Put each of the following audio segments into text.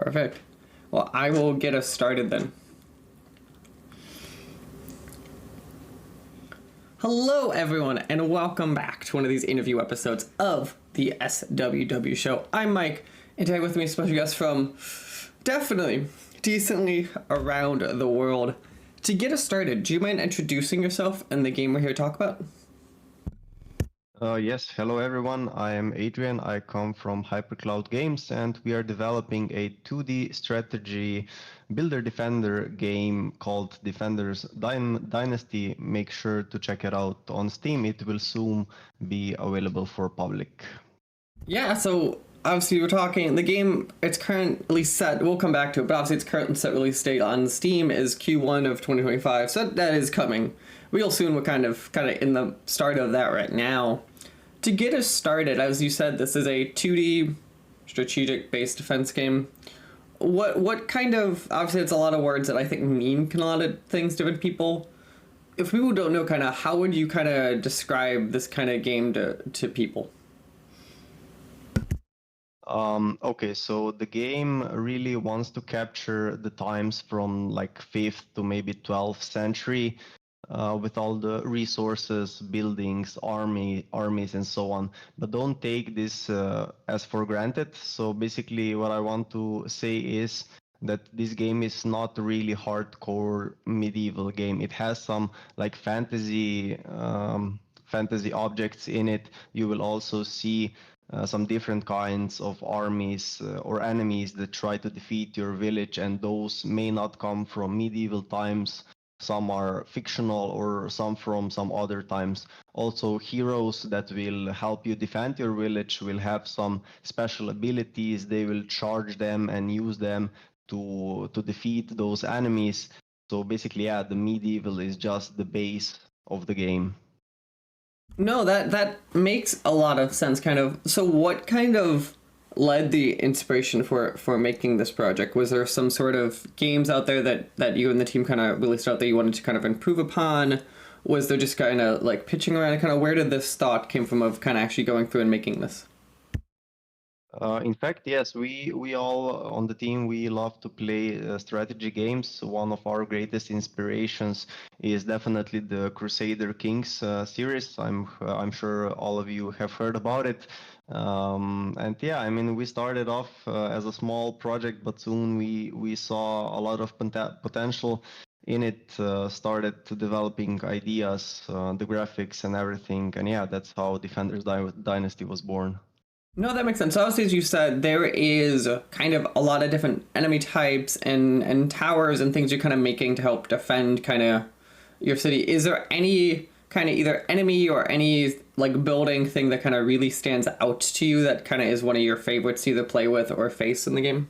Perfect. Well, I will get us started then. Hello, everyone, and welcome back to one of these interview episodes of the SWW show. I'm Mike, and today with me is a special guest from definitely decently around the world. To get us started, do you mind introducing yourself and the game we're here to talk about? Yes, hello everyone. I am Adrian. I come from Hypercloud Games, and we are developing a 2D strategy builder defender game called Defenders Dynasty. Make sure to check it out on Steam. It will soon be available for public. Yeah, so obviously we're talking the game. It's currently set. We'll come back to it, but obviously its current set release date on Steam is Q1 of 2025. So that is coming real soon. We're kind of in the start of that right now. To get us started, as you said, this is a 2D strategic-based defense game. What kind of, obviously it's a lot of words that I think mean a lot of things to different people. If people don't know, how would you describe this kind of game to people? Okay, so the game really wants to capture the times from like 5th to maybe 12th century, with all the resources, buildings, armies, and so on. But don't take this as for granted. So basically, what I want to say is that this game is not really hardcore medieval game. It has some like fantasy objects in it. You will also see some different kinds of armies or enemies that try to defeat your village, and those may not come from medieval times. Some are fictional or some from some other times. Also, heroes that will help you defend your village will have some special abilities. They will charge them and use them to defeat those enemies. So basically, yeah, the medieval is just the base of the game. No, that makes a lot of sense. So, what kind of led the inspiration for making this project? Was there some sort of games out there that you and the team kind of released out that you wanted to kind of improve upon? Was there just kind of like pitching around? Where did this thought came from of kind of actually going through and making this? In fact, yes, we all on the team, we love to play strategy games. One of our greatest inspirations is definitely the Crusader Kings series. I'm sure all of you have heard about it. And yeah, I mean, we started off as a small project, but soon we saw a lot of potential in it. Started to developing ideas, the graphics and everything, and yeah, that's how Defenders Dynasty was born. No, that makes sense. So obviously, as you said, there is kind of a lot of different enemy types and towers and things you're kind of making to help defend kind of your city. Is there any kind of either enemy or any like building thing that kind of really stands out to you that kind of is one of your favorites to either play with or face in the game?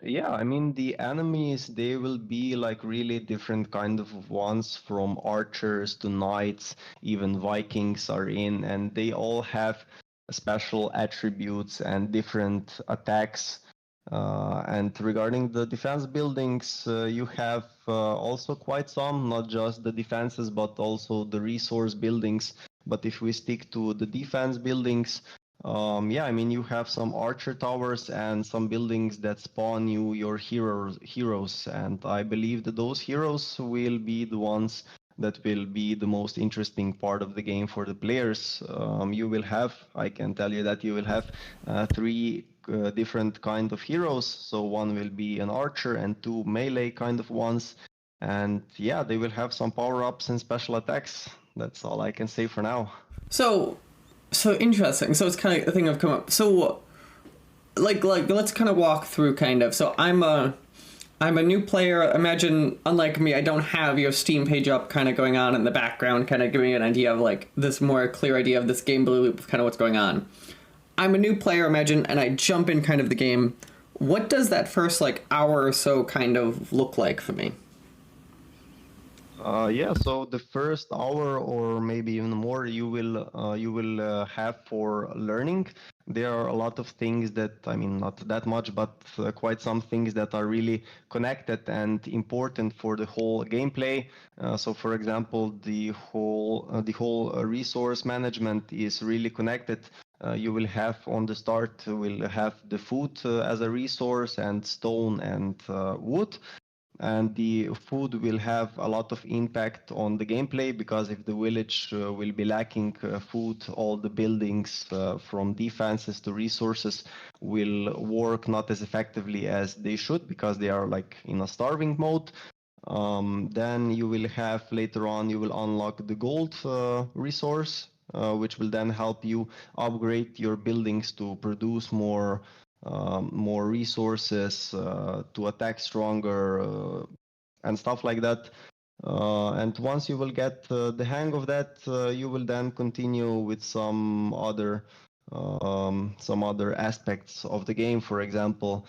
Yeah, I mean, the enemies, they will be like really different kind of ones, from archers to knights, even Vikings are in, and they all have special attributes and different attacks. And regarding the defense buildings, you have also quite some, not just the defenses, but also the resource buildings. But if we stick to the defense buildings, yeah, I mean, you have some archer towers and some buildings that spawn you your heroes, and I believe that those heroes will be the ones that will be the most interesting part of the game for the players. You will have, I can tell you that you will have three different kind of heroes. So one will be an archer and two melee kind of ones, and yeah, they will have some power-ups and special attacks. That's all I can say for now. So, so interesting. So it's kind of a thing I've come up. So, like let's kind of walk through kind of. So I'm a new player. Imagine, unlike me, I don't have your Steam page up kind of going on in the background, kind of giving me an idea of like this more clear idea of this gameplay loop of kind of what's going on. I'm a new player, imagine, and I jump in kind of the game. What does that first like hour or so kind of look like for me? Yeah, so the first hour or maybe even more, you will have for learning. There are a lot of things that, I mean, not that much, but quite some things that are really connected and important for the whole gameplay. So, for example, the whole resource management is really connected You will have on the start, will have the food as a resource and stone and wood. And the food will have a lot of impact on the gameplay, because if the village will be lacking food, all the buildings from defenses to resources will work not as effectively as they should, because they are like in a starving mode. Then you will have later on, you will unlock the gold resource, which will then help you upgrade your buildings to produce more resources, to attack stronger, and stuff like that. And once you will get the hang of that, you will then continue with some other aspects of the game. For example,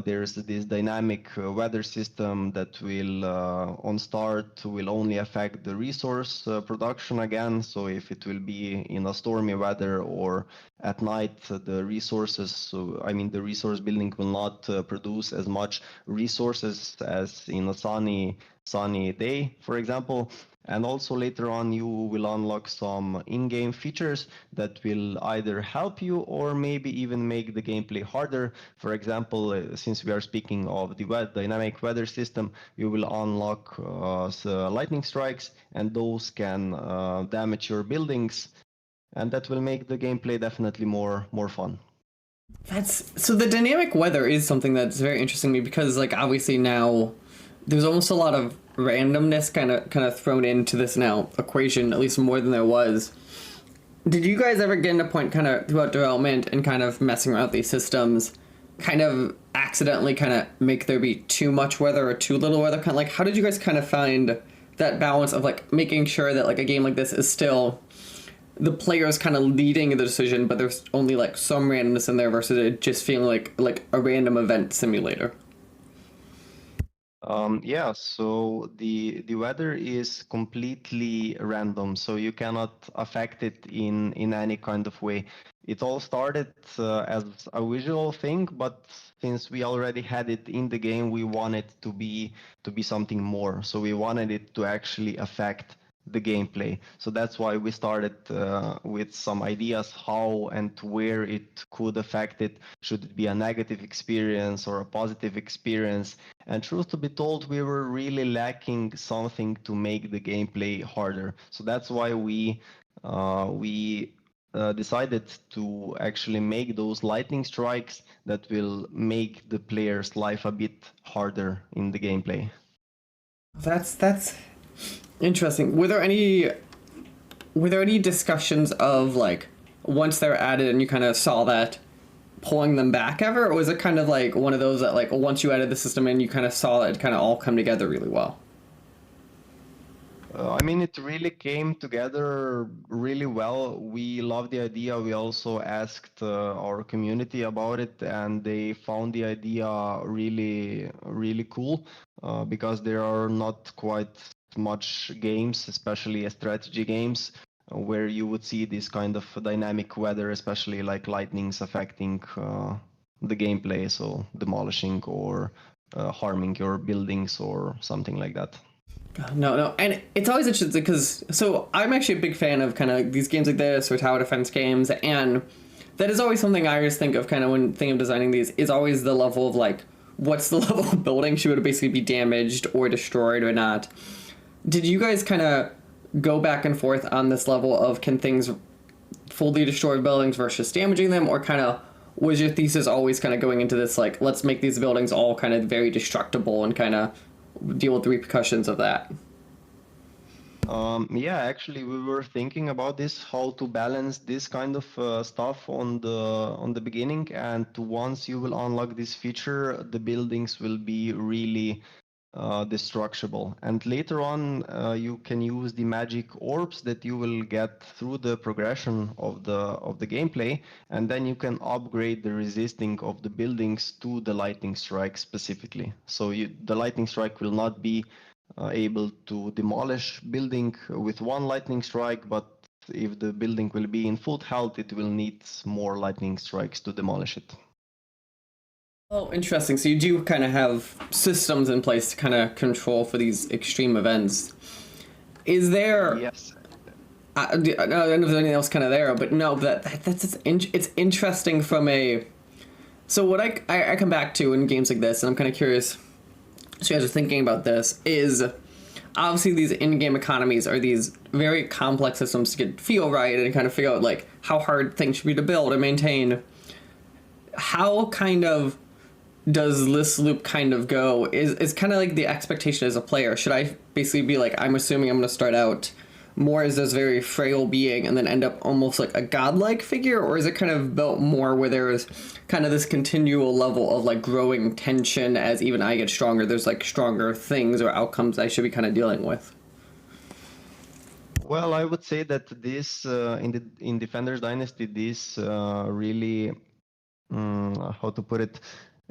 there's this dynamic weather system that will, on start, will only affect the resource production again. So if it will be in a stormy weather or at night, the resources, so I mean the resource building will not produce as much resources as in a sunny day, for example. And also later on, you will unlock some in-game features that will either help you or maybe even make the gameplay harder. For example, since we are speaking of the dynamic weather system, you will unlock lightning strikes, and those can damage your buildings, and that will make the gameplay definitely more fun. That's so the dynamic weather is something that's very interesting to me because like obviously now there's almost a lot of randomness kind of thrown into this now equation, at least more than there was. Did you guys ever get in a point kind of throughout development and kind of messing around with these systems, kind of accidentally kind of make there be too much weather or too little weather? Kind of like how did you guys kind of find that balance of like making sure that like a game like this is still the players kind of leading the decision, but there's only like some randomness in there versus it just feeling like a random event simulator? Yeah, so the weather is completely random, so you cannot affect it in any kind of way. It all started as a visual thing, but since we already had it in the game, we wanted to be something more. So we wanted it to actually affect the gameplay. So that's why we started with some ideas how and where it could affect it. Should it be a negative experience or a positive experience? And truth to be told, we were really lacking something to make the gameplay harder. So that's why we decided to actually make those lightning strikes that will make the player's life a bit harder in the gameplay. That's interesting. Were there any discussions of like once they're added and you kind of saw that pulling them back ever, or was it kind of like one of those that like once you added the system in you kind of saw it kind of all come together really well? I mean, it really came together really well. We love the idea. We also asked our community about it, and they found the idea really cool, because there are not quite much games, especially strategy games, where you would see this kind of dynamic weather, especially like lightnings affecting the gameplay, so demolishing or harming your buildings or something like that. No, and it's always interesting because so I'm actually a big fan of kind of these games like this or tower defense games, and that is always something I always think of kind of when thinking of designing these is always the level of like what's the level of building should it basically be damaged or destroyed or not. Did you guys kind of go back and forth on this level of can things fully destroy buildings versus damaging them, or kind of was your thesis always kind of going into this like let's make these buildings all kind of very destructible and kind of deal with the repercussions of that? Yeah, actually, we were thinking about this, how to balance this kind of stuff on the beginning, and once you will unlock this feature, the buildings will be really destructible. And later on, you can use the magic orbs that you will get through the progression of the gameplay, and then you can upgrade the resisting of the buildings to the lightning strike specifically. So the lightning strike will not be able to demolish building with one lightning strike, but if the building will be in full health, it will need more lightning strikes to demolish it. Oh, interesting. So you do kind of have systems in place to kind of control for these extreme events. Is there Yes. don't know if there's anything else kind of there, but no, it's interesting from a. So what I come back to in games like this, and I'm kind of curious. So you guys are thinking about this is obviously these in-game economies are these very complex systems to get feel right and kind of figure out like how hard things should be to build and maintain. How kind of does this loop kind of go? Is kind of like the expectation as a player? Should I basically be like, I'm assuming I'm going to start out more as this very frail being and then end up almost like a godlike figure, or is it kind of built more where there's kind of this continual level of like growing tension as even I get stronger, there's like stronger things or outcomes I should be kind of dealing with? Well, I would say that this in Defenders Dynasty, this really how to put it,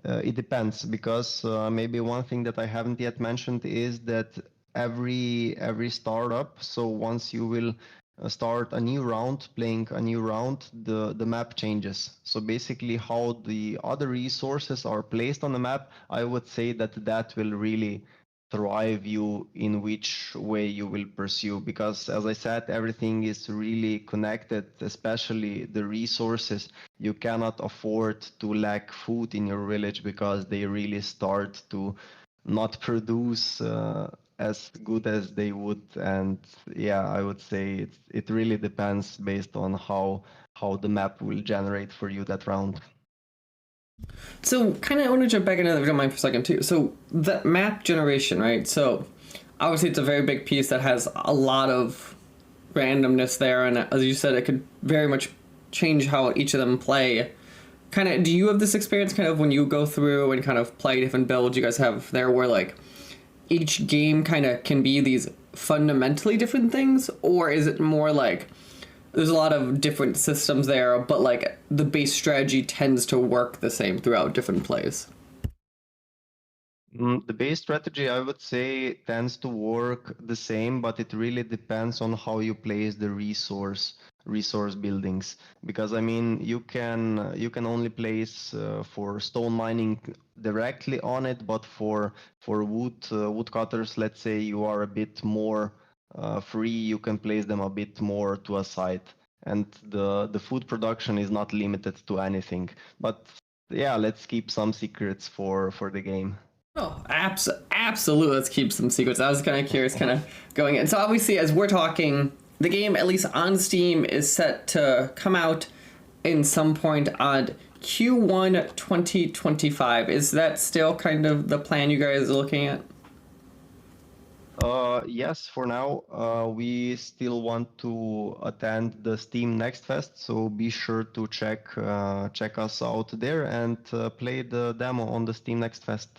it depends because maybe one thing that I haven't yet mentioned is that every startup. So once you will start a new round, playing a new round, the map changes. So basically, how the other resources are placed on the map, I would say that that will really thrive you in which way you will pursue, because as I said, everything is really connected, especially the resources. You cannot afford to lack food in your village because they really start to not produce as good as they would. And yeah, I would say it really depends based on how the map will generate for you that round. So, kind of, I want to jump back into that, if you don't mind, for a second, too. So, the map generation, right? So, obviously, it's a very big piece that has a lot of randomness there, and as you said, it could very much change how each of them play. Kind of, do you have this experience, kind of, when you go through and kind of play different builds you guys have there, where like each game kind of can be these fundamentally different things, or is it more like there's a lot of different systems there, but like the base strategy tends to work the same throughout different plays? The base strategy, I would say, tends to work the same, but it really depends on how you place the resource buildings. Because I mean, you can only place for stone mining directly on it, but for woodcutters, let's say you are a bit more free, you can place them a bit more to a side, and the food production is not limited to anything. But yeah, let's keep some secrets for the game. Oh, absolutely. Let's keep some secrets. I was kind of curious, kind of going in. So obviously, as we're talking, the game, at least on Steam, is set to come out in some point on Q1 2025. Is that still kind of the plan you guys are looking at? Yes, for now, we still want to attend the Steam Next Fest, so be sure to check us out there and play the demo on the Steam Next Fest.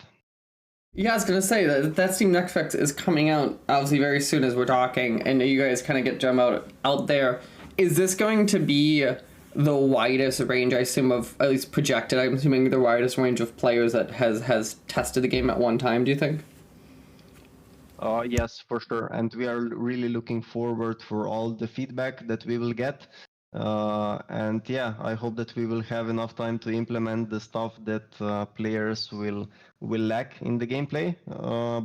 Yeah, I was gonna say that Steam Next Fest is coming out obviously very soon as we're talking, and you guys kind of get Gem out there. Is this going to be the widest range, I assume, of at least projected? I'm assuming the widest range of players that has tested the game at one time. Do you think? Yes, for sure. And we are really looking forward for all the feedback that we will get. And yeah, I hope that we will have enough time to implement the stuff that players will lack in the gameplay.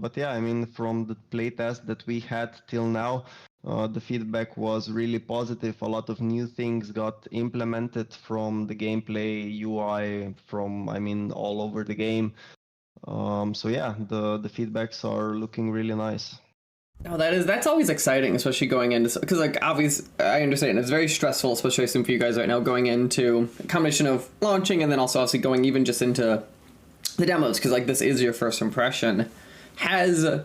But yeah, I mean, from the playtest that we had till now, the feedback was really positive. A lot of new things got implemented from the gameplay UI, from I mean, all over the game. So yeah, the feedbacks are looking really nice. No, that's always exciting, especially going into, because like obviously I understand it's very stressful, especially I assume for you guys right now going into a combination of launching and then also obviously going even just into the demos, because like this is your first impression. Kind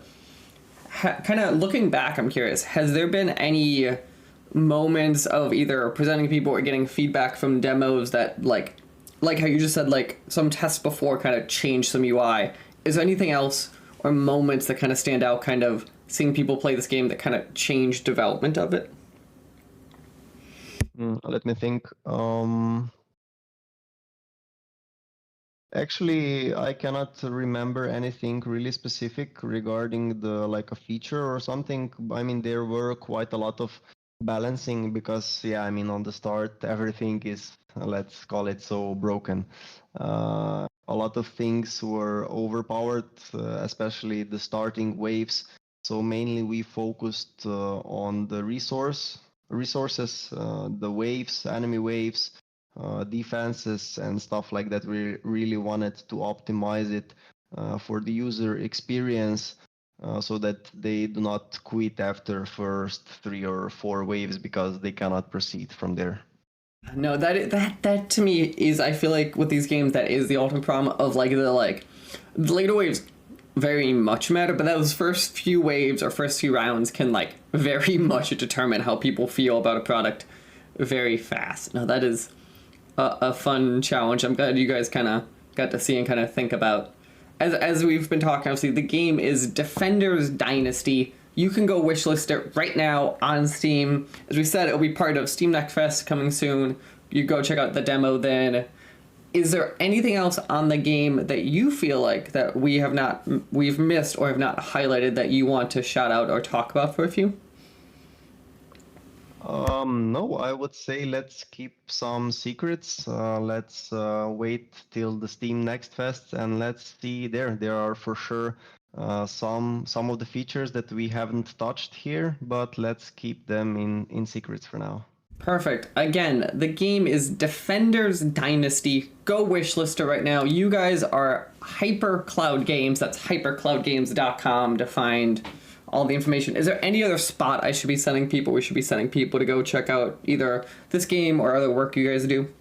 of looking back, I'm curious, has there been any moments of either presenting people or getting feedback from demos that like how you just said, like some tests before kind of changed some UI? Is there anything else or moments that kind of stand out, kind of seeing people play this game that kind of changed development of it? Let me think. Actually, I cannot remember anything really specific regarding the like a feature or something. I mean, there were quite a lot of balancing because, yeah, I mean, on the start, everything is, let's call it so, broken. A lot of things were overpowered, especially the starting waves. So mainly we focused on the resource resources, the waves, enemy waves, defenses, and stuff like that. We really wanted to optimize it for the user experience, so that they do not quit after first 3 or 4 waves because they cannot proceed from there. No, that to me is, I feel like with these games that is the ultimate problem of the later waves very much matter, but those first few waves or first few rounds can very much determine how people feel about a product very fast. Now that is a fun challenge. I'm glad you guys kind of got to see and kind of think about. As we've been talking, obviously the game is Defenders Dynasty. You can go wishlist it right now on Steam. As we said, it'll be part of Steam Next Fest coming soon. You go check out the demo then. Is there anything else on the game that you feel like that we've missed or have not highlighted that you want to shout out or talk about for a few? No, I would say let's keep some secrets. Let's wait till the Steam Next Fest and let's see there. There are for sure some of the features that we haven't touched here, but let's keep them in secrets for now. Perfect. Again, the game is Defenders Dynasty. Go wishlist it right now. You guys are Hyper Cloud Games. That's hypercloudgames.com to find all the information. Is there any other spot we should be sending people to go check out either this game or other work you guys do?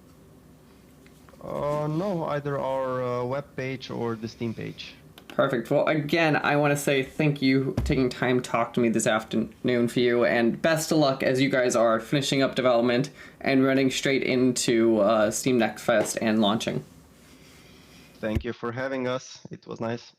No, either our webpage or the Steam page. Perfect. Well, again, I want to say thank you for taking time to talk to me this afternoon for you, and best of luck as you guys are finishing up development and running straight into Steam Next Fest and launching. Thank you for having us. It was nice.